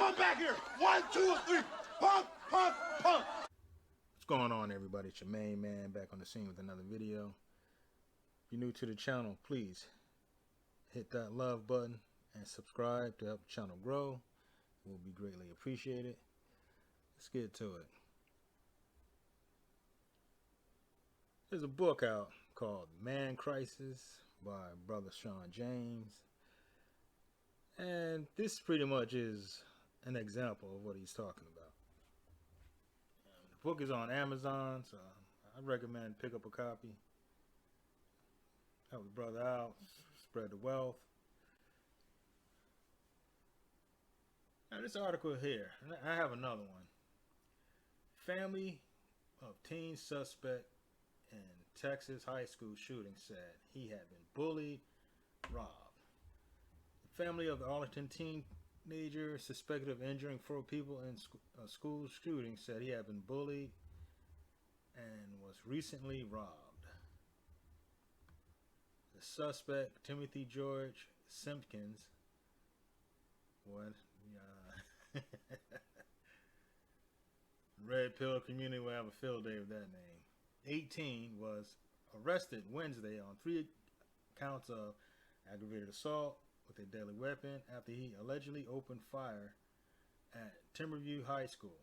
Come back here. 1, 2, 3. Pump, pump, pump. What's going on, everybody? It's your main man back on the scene with another video. If you're new to the channel, please hit that love button and subscribe to help the channel grow. It will be greatly appreciated. Let's get to it. There's a book out called Man Crisis by brother Sean James. And this pretty much is an example of what he's talking about. The book is on Amazon, so I recommend pick up a copy. Help the brother out, spread the wealth. Now this article here, and I have another one. Family of teen suspect in Texas high school shooting said he had been bullied, robbed. The family of the Arlington teenager suspected of injuring 4 people in a school shooting said he had been bullied and was recently robbed. The suspect, Timothy George Simpkins, Red Pill community will have a field day with that name. 18 was arrested Wednesday on 3 counts of aggravated assault with a deadly weapon after he allegedly opened fire at Timberview High School.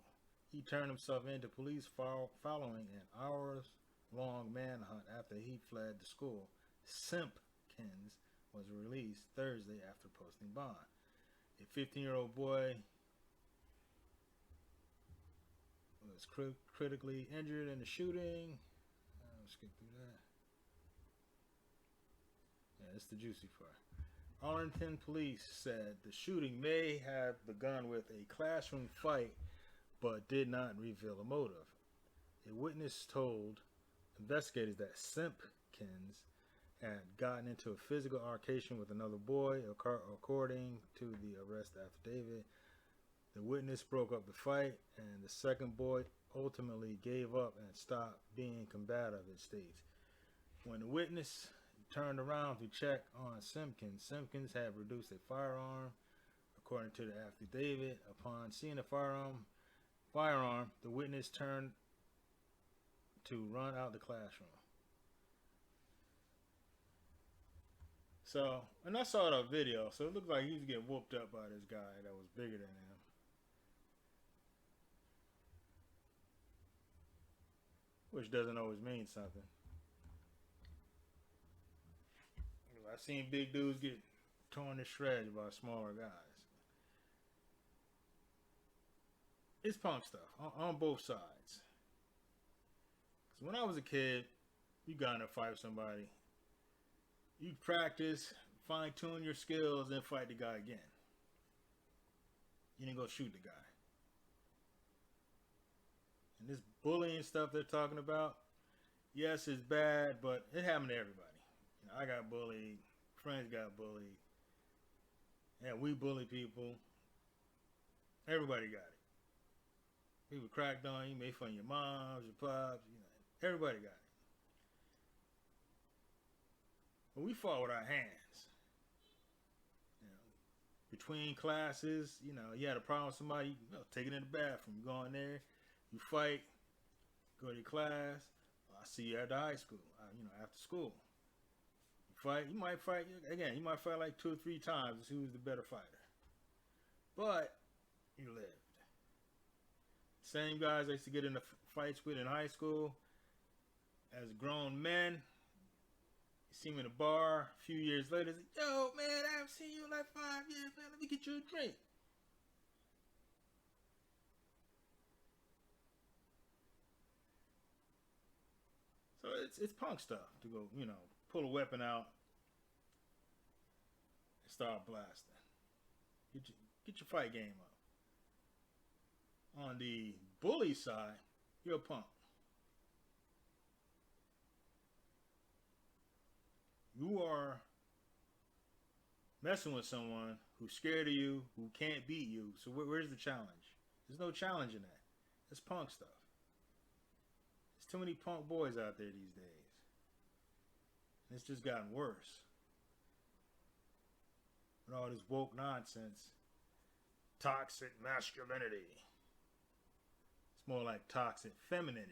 He turned himself in to police following an hours-long manhunt after he fled the school. Simpkins was released Thursday after posting bond. A 15-year-old boy was critically injured in the shooting. Let's skip through that. Yeah, it's the juicy part. Arlington police said the shooting may have begun with a classroom fight, but did not reveal a motive. A witness told investigators that Simpkins had gotten into a physical altercation with another boy, according to the arrest affidavit. The witness broke up the fight, and the second boy ultimately gave up and stopped being combative, it states. When the witness turned around to check on Simpkins had produced a firearm, according to the affidavit. Upon seeing the firearm, the witness turned to run out the classroom. So, and I saw the video, so it looked like he was getting whooped up by this guy that was bigger than him. Which doesn't always mean something. I've seen big dudes get torn to shreds by smaller guys. It's punk stuff on both sides. Because when I was a kid, you got in a fight with somebody. You practice, fine-tune your skills, and fight the guy again. You didn't go shoot the guy. And this bullying stuff they're talking about, yes, it's bad, but it happened to everybody. You know, I got bullied, friends got bullied, and we bully people. Everybody got it. People cracked on you, made fun of your moms, your pops, you know, everybody got it. But we fought with our hands. You know, between classes, you know, you had a problem with somebody, take it in the bathroom, you go in there, you fight, go to your class. I see you at the high school, after school. You fight, you might fight like 2 or 3 times to see who's the better fighter. But you lived. Same guys I used to get into fights with in high school, as grown men, you see me in a bar a few years later, say, yo, man, I haven't seen you in like 5 years, man, let me get you a drink. So it's punk stuff to go, pull a weapon out and start blasting. Get your fight game up. On the bully side, you're a punk. You are messing with someone who's scared of you, who can't beat you. So where's the challenge? There's no challenge in that. It's punk stuff. There's too many punk boys out there these days. And it's just gotten worse. With all this woke nonsense toxic masculinity. It's more like toxic femininity.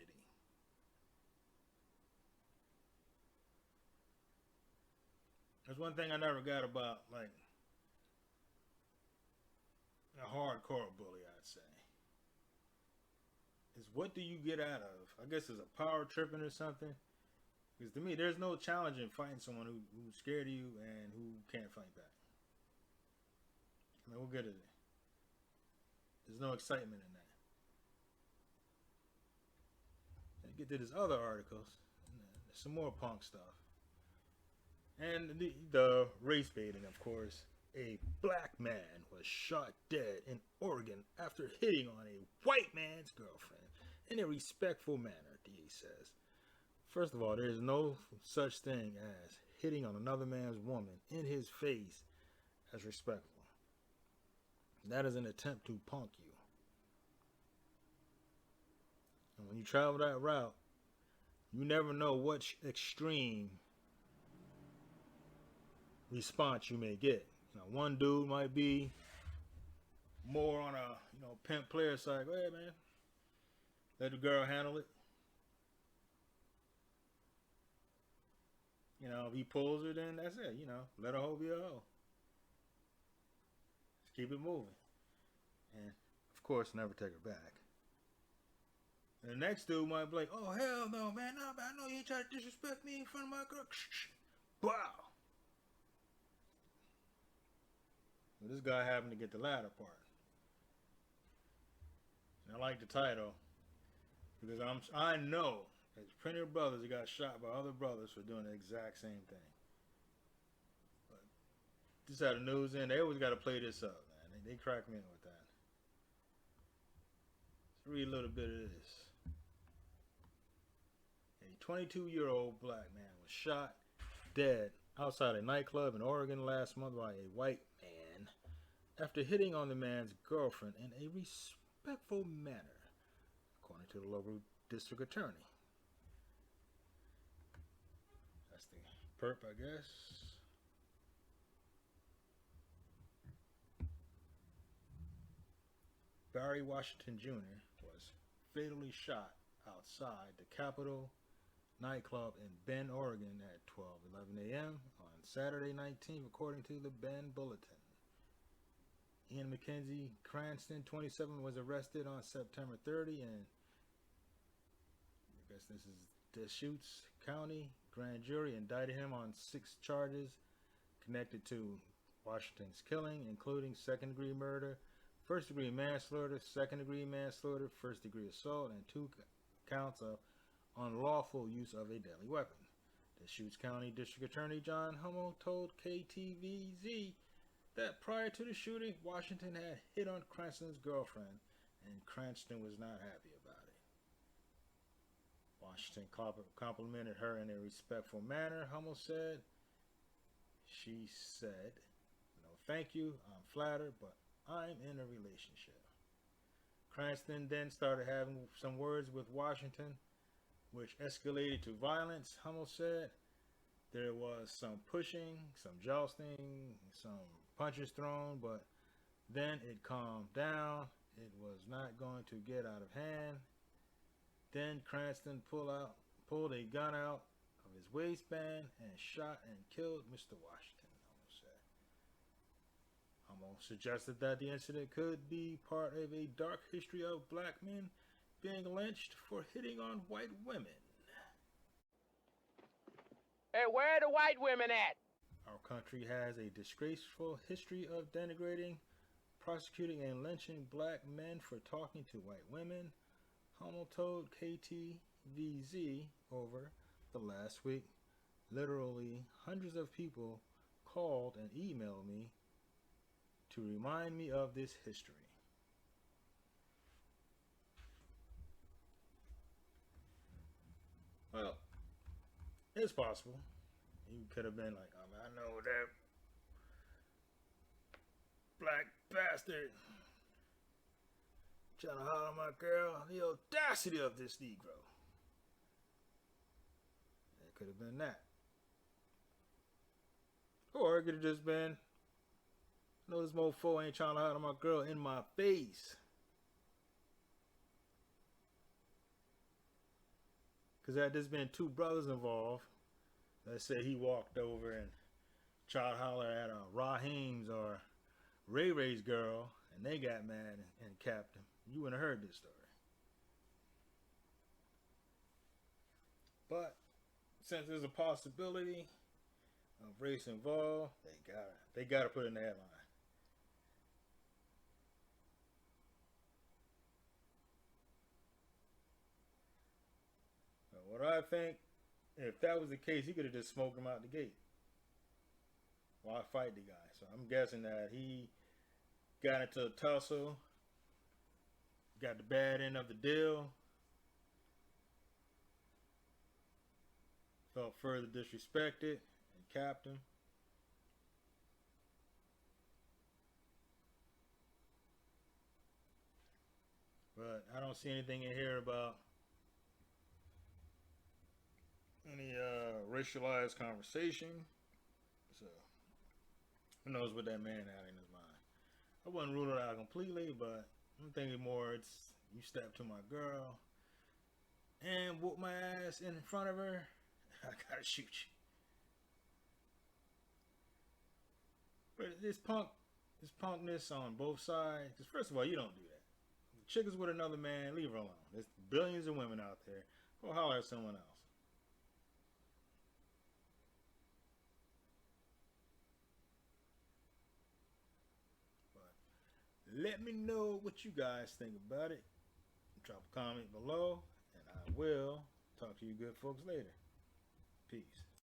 There's one thing I never got about, like, a hardcore bully, I'd say. Is what do you get out of? I guess it's a power tripping or something. Because to me, there's no challenge in fighting someone who's scared of you and who can't fight back. I mean, what good is it? There's no excitement in that. And get to these other articles. Some more punk stuff. And the race baiting, of course. A black man was shot dead in Oregon after hitting on a white man's girlfriend in a respectful manner, DA says. First of all, there is no such thing as hitting on another man's woman in his face as respectful. That is an attempt to punk you. And when you travel that route, you never know what extreme response you may get. You know, one dude might be more on a pimp player side. Go ahead, man. Let the girl handle it. If he pulls her, then that's it. Let her hoe be a hoe. Just keep it moving. And, of course, never take her back. And the next dude might be like, oh, hell no, man. No, I know you ain't trying to disrespect me in front of my girl. Wow. But this guy happened to get the latter part. And I like the title because I know there's plenty of brothers that got shot by other brothers for doing the exact same thing. But this out of news end, they always got to play this up, man. They crack me in with that. Let's read a little bit of this. A 22-year-old black man was shot dead outside a nightclub in Oregon last month by a white man after hitting on the man's girlfriend in a respectful manner, according to the local district attorney. That's the perp, I guess. Barry Washington Jr. was fatally shot outside the Capitol nightclub in Bend, Oregon at 12:11 a.m. on Saturday 19th, according to the Bend Bulletin. Ian Mackenzie Cranston, 27, was arrested on September 30, and I guess this is Deschutes County grand jury indicted him on 6 charges connected to Washington's killing, including second-degree murder, first-degree manslaughter, second-degree manslaughter, first-degree assault, and 2 counts of unlawful use of a deadly weapon. Deschutes County District Attorney John Hummel told KTVZ that prior to the shooting, Washington had hit on Cranston's girlfriend, and Cranston was not happy about it. Washington complimented her in a respectful manner, Hummel said. She said, thank you, I'm flattered, but I'm in a relationship. Cranston then started having some words with Washington, which escalated to violence, Hummel said. There was some pushing, some jousting, some punches thrown, but then it calmed down. It was not going to get out of hand. Then Cranston pulled a gun out of his waistband and shot and killed Mr. Washington, Hummel said. Hummel suggested that the incident could be part of a dark history of black men being lynched for hitting on white women. Hey, where are the white women at? Our country has a disgraceful history of denigrating, prosecuting, and lynching black men for talking to white women, Hummel told KTVZ over the last week. Literally, hundreds of people called and emailed me to remind me of this history. Well, it's possible. He could have been like, I know that black bastard trying to holler at my girl. The audacity of this Negro. It could have been that. Or it could have just been I know this mofo ain't trying to hide on my girl in my face. Because there's been two brothers involved. Let's say he walked over and tried to holler at Raheem's or Ray Ray's girl, and they got mad and capped him. You wouldn't have heard this story. But since there's a possibility of race involved, they gotta put it in the headline. What I think, if that was the case, he could have just smoked him out the gate. Why fight the guy? So I'm guessing that he got into a tussle, got the bad end of the deal, felt further disrespected, and capped him. But I don't see anything in here about any racialized conversation. So who knows what that man had in his mind. I wouldn't rule it out completely, but I'm thinking more it's you step to my girl and whoop my ass in front of her, I gotta shoot you. But this punkness on both sides, because first of all, you don't do that. The chick is with another man, leave her alone. There's billions of women out there. Go holler at someone else. Let me know what you guys think about it. Drop a comment below, and I will talk to you good folks later. Peace.